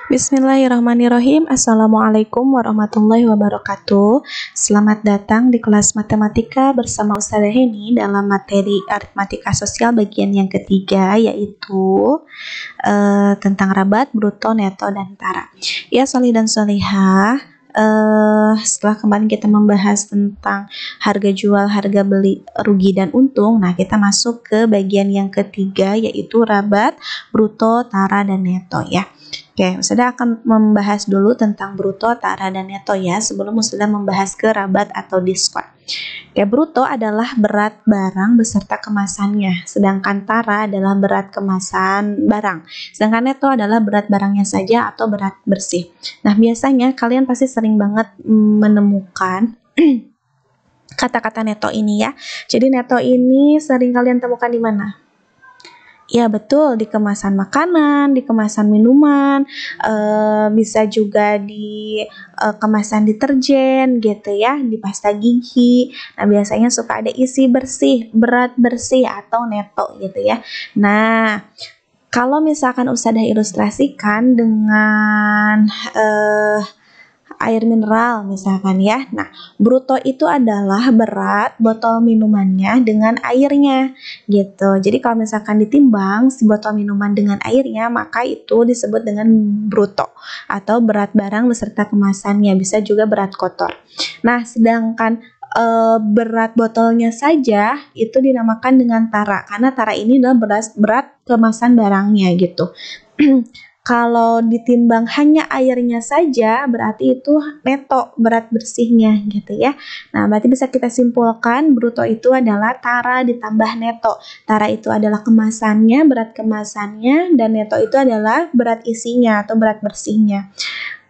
Bismillahirrahmanirrahim. Assalamualaikum warahmatullahi wabarakatuh. Selamat datang di kelas matematika bersama Ustazah Heni dalam materi aritmatika sosial bagian yang ketiga, yaitu tentang rabat, bruto, neto, dan tara. Ya solih dan solihah, setelah kemarin kita membahas tentang harga jual, harga beli, rugi, dan untung, nah kita masuk ke bagian yang ketiga, yaitu rabat, bruto, tara, dan neto ya. Oke, Ustazah akan membahas dulu tentang bruto, tara, dan neto ya, sebelum Ustazah membahas ke rabat atau diskon. Oke, bruto adalah berat barang beserta kemasannya, sedangkan tara adalah berat kemasan barang, sedangkan neto adalah berat barangnya saja atau berat bersih. Nah, biasanya kalian pasti sering banget menemukan kata-kata neto ini ya. Jadi neto ini sering kalian temukan di mana? Ya betul, di kemasan makanan, di kemasan minuman, bisa juga di kemasan deterjen gitu ya, di pasta gigi. Nah biasanya suka ada isi bersih, berat bersih atau neto gitu ya. Nah kalau misalkan Ustazah ilustrasikan dengan air mineral misalkan ya. Nah, bruto itu adalah berat botol minumannya dengan airnya gitu. Jadi kalau misalkan ditimbang si botol minuman dengan airnya, maka itu disebut dengan bruto atau berat barang beserta kemasannya, bisa juga berat kotor. Nah, sedangkan berat botolnya saja itu dinamakan dengan tara, karena tara ini adalah berat kemasan barangnya gitu. Kalau ditimbang hanya airnya saja, berarti itu neto, berat bersihnya gitu ya. Nah, berarti bisa kita simpulkan bruto itu adalah tara ditambah neto. Tara itu adalah kemasannya, berat kemasannya, dan neto itu adalah berat isinya atau berat bersihnya.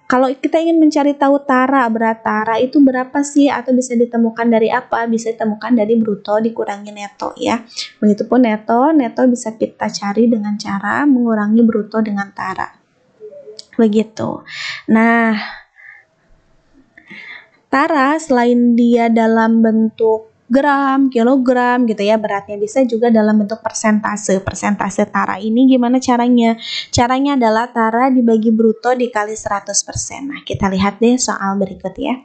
Kalau kita ingin mencari tahu berat tara itu berapa sih, atau bisa ditemukan dari apa? Bisa ditemukan dari bruto dikurangi neto ya. Begitupun neto bisa kita cari dengan cara mengurangi bruto dengan tara. Begitu. Nah, tara selain dia dalam bentuk gram, kilogram gitu ya beratnya, bisa juga dalam bentuk persentase. Persentase tara ini gimana caranya? Caranya adalah tara dibagi bruto dikali 100%. Nah, kita lihat deh soal berikut ya.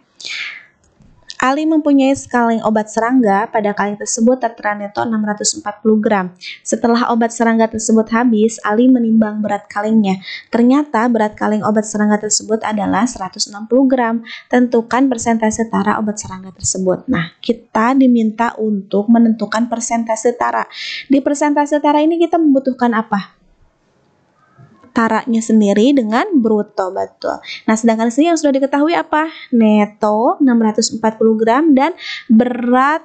Ali mempunyai sekaleng obat serangga, pada kaleng tersebut tertera neto 640 gram. Setelah obat serangga tersebut habis, Ali menimbang berat kalengnya. Ternyata berat kaleng obat serangga tersebut adalah 160 gram. Tentukan persentase tara obat serangga tersebut. Nah, kita diminta untuk menentukan persentase tara. Di persentase tara ini kita membutuhkan apa? Taranya sendiri dengan bruto, betul. Nah, sedangkan di sini yang sudah diketahui apa? Neto 640 gram dan berat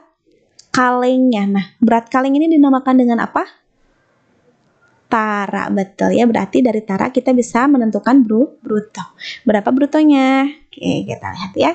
kalengnya. Nah, berat kaleng ini dinamakan dengan apa? Tara, betul ya. Berarti dari tara kita bisa menentukan bruto. Berapa brutonya? Oke, kita lihat ya.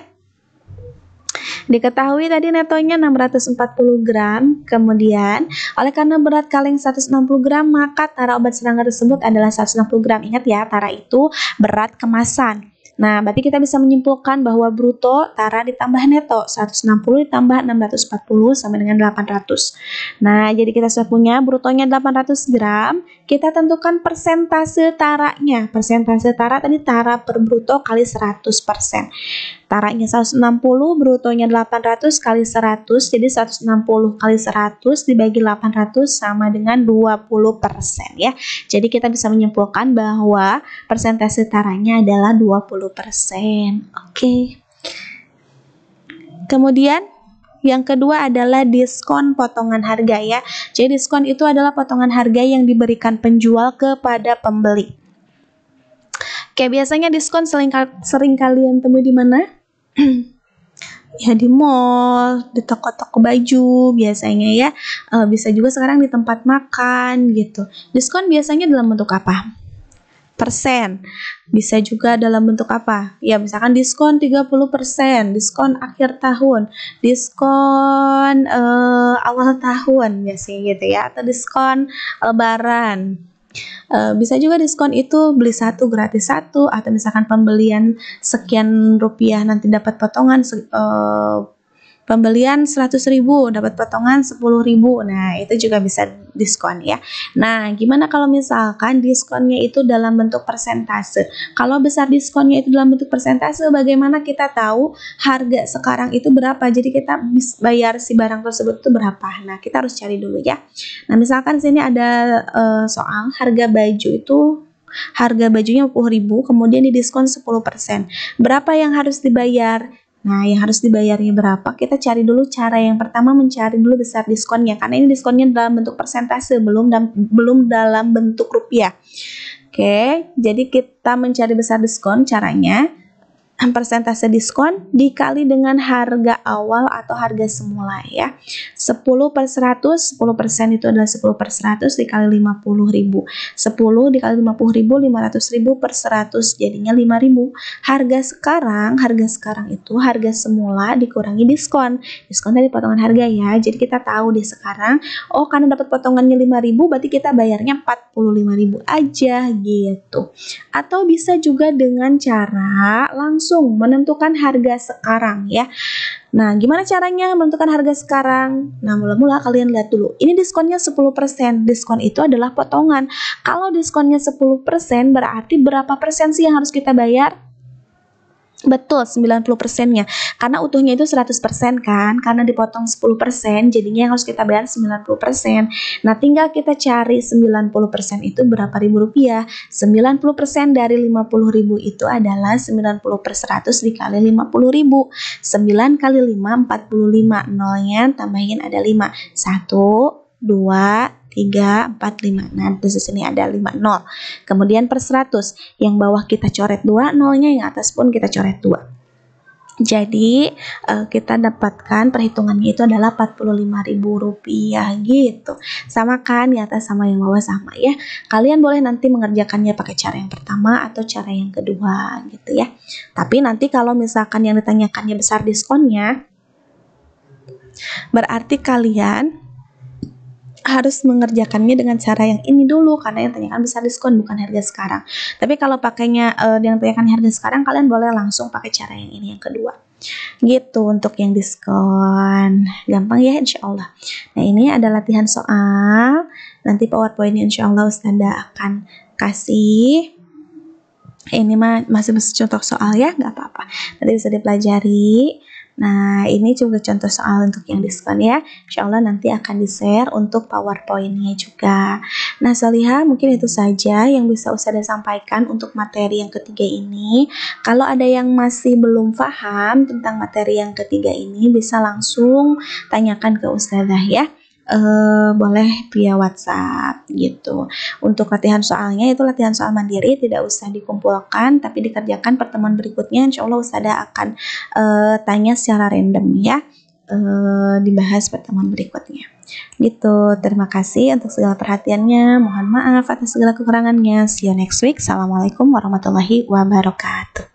Diketahui tadi netonya 640 gram, kemudian oleh karena berat kaleng 160 gram, maka tara obat serangga tersebut adalah 160 gram. Ingat ya, tara itu berat kemasan. Nah, berarti kita bisa menyimpulkan bahwa bruto tara ditambah neto, 160 ditambah 640 sama dengan 800. Nah, jadi kita sudah punya brutonya 800 gram, kita tentukan persentase taranya. Persentase tara tadi tara per bruto kali 100%. Taranya 160, brutonya 800 kali 100, jadi 160 kali 100 dibagi 800 sama dengan 20% ya. Jadi kita bisa menyimpulkan bahwa persentase taranya adalah 20%. Oke. Kemudian yang kedua adalah diskon potongan harga ya. Jadi diskon itu adalah potongan harga yang diberikan penjual kepada pembeli. Oke, biasanya diskon sering kalian temui di mana? Ya di mall, di toko-toko baju biasanya ya, bisa juga sekarang di tempat makan gitu. Diskon biasanya dalam bentuk apa? Persen. Bisa juga dalam bentuk apa? Ya misalkan diskon 30%, diskon akhir tahun, diskon awal tahun biasanya gitu ya, atau diskon lebaran. Bisa juga diskon itu beli satu gratis satu, atau misalkan pembelian sekian rupiah nanti dapat potongan Pembelian 100.000 dapat potongan 10.000. Nah, itu juga bisa diskon ya. Nah, gimana kalau misalkan diskonnya itu dalam bentuk persentase? Kalau besar diskonnya itu dalam bentuk persentase, bagaimana kita tahu harga sekarang itu berapa? Jadi kita bayar si barang tersebut itu berapa? Nah, kita harus cari dulu ya. Nah, misalkan sini ada soal harga baju itu, harga bajunya 10.000, kemudian didiskon 10%. Berapa yang harus dibayar? Nah, yang harus dibayarnya berapa? Kita cari dulu cara yang pertama, mencari dulu besar diskonnya. Karena ini diskonnya dalam bentuk persentase, belum dalam bentuk rupiah. Oke, jadi kita mencari besar diskon caranya. Persentase diskon dikali dengan harga awal atau harga semula ya. 10/100, 10% itu adalah 10/100 dikali 50.000. 10 dikali 50.000, 500.000 per 100 jadinya 5.000. Harga sekarang itu harga semula dikurangi diskon. Diskon dari potongan harga ya. Jadi kita tahu di sekarang, oh karena dapat potongannya 5.000 berarti kita bayarnya 45.000 aja gitu. Atau bisa juga dengan cara langsung menentukan harga sekarang ya. Nah, gimana caranya menentukan harga sekarang? Nah, mula-mula kalian lihat dulu. Ini diskonnya 10%. Diskon itu adalah potongan. Kalau diskonnya 10% berarti berapa persen sih yang harus kita bayar? Betul, 90%-nya. Karena utuhnya itu 100% kan, karena dipotong 10%, jadinya yang harus kita bayar 90%. Nah, tinggal kita cari 90% itu berapa ribu rupiah. 90% dari 50.000 itu adalah 90/100 dikali 50.000. 9 kali 5, 45. Nolnya tambahin ada 5. 1, 2, 3, 4, 5. Nah, di sini ada 5 nol. Kemudian per 100, yang bawah kita coret 2, nolnya yang atas pun kita coret 2. Jadi, kita dapatkan perhitungannya itu adalah 45.000 rupiah gitu. Sama kan, di atas sama yang bawah sama ya. Kalian boleh nanti mengerjakannya pakai cara yang pertama atau cara yang kedua gitu ya. Tapi nanti kalau misalkan yang ditanyakannya besar diskonnya, berarti kalian harus mengerjakannya dengan cara yang ini dulu, karena yang tanyakan besar diskon bukan harga sekarang. Tapi kalau pakainya yang tanyakan harga sekarang, kalian boleh langsung pakai cara yang ini yang kedua gitu. Untuk yang diskon gampang ya insya Allah. Nah, ini ada latihan soal, nanti PowerPoint-nya insya Allah Ustazah akan kasih. Ini masih contoh soal ya, nggak apa-apa, nanti bisa dipelajari. Nah, ini juga contoh soal untuk yang diskon ya. Insya Allah nanti akan di-share untuk PowerPoint-nya juga. Nah, Solihah, mungkin itu saja yang bisa Ustazah sampaikan untuk materi yang ketiga ini. Kalau ada yang masih belum paham tentang materi yang ketiga ini, bisa langsung tanyakan ke Ustazah ya. Boleh via WhatsApp gitu. Untuk latihan soalnya itu latihan soal mandiri, tidak usah dikumpulkan tapi dikerjakan. Pertemuan berikutnya insya Allah Ustazah akan tanya secara random ya, dibahas pertemuan berikutnya gitu. Terima kasih untuk segala perhatiannya, mohon maaf atas segala kekurangannya. See you next week. Assalamualaikum warahmatullahi wabarakatuh.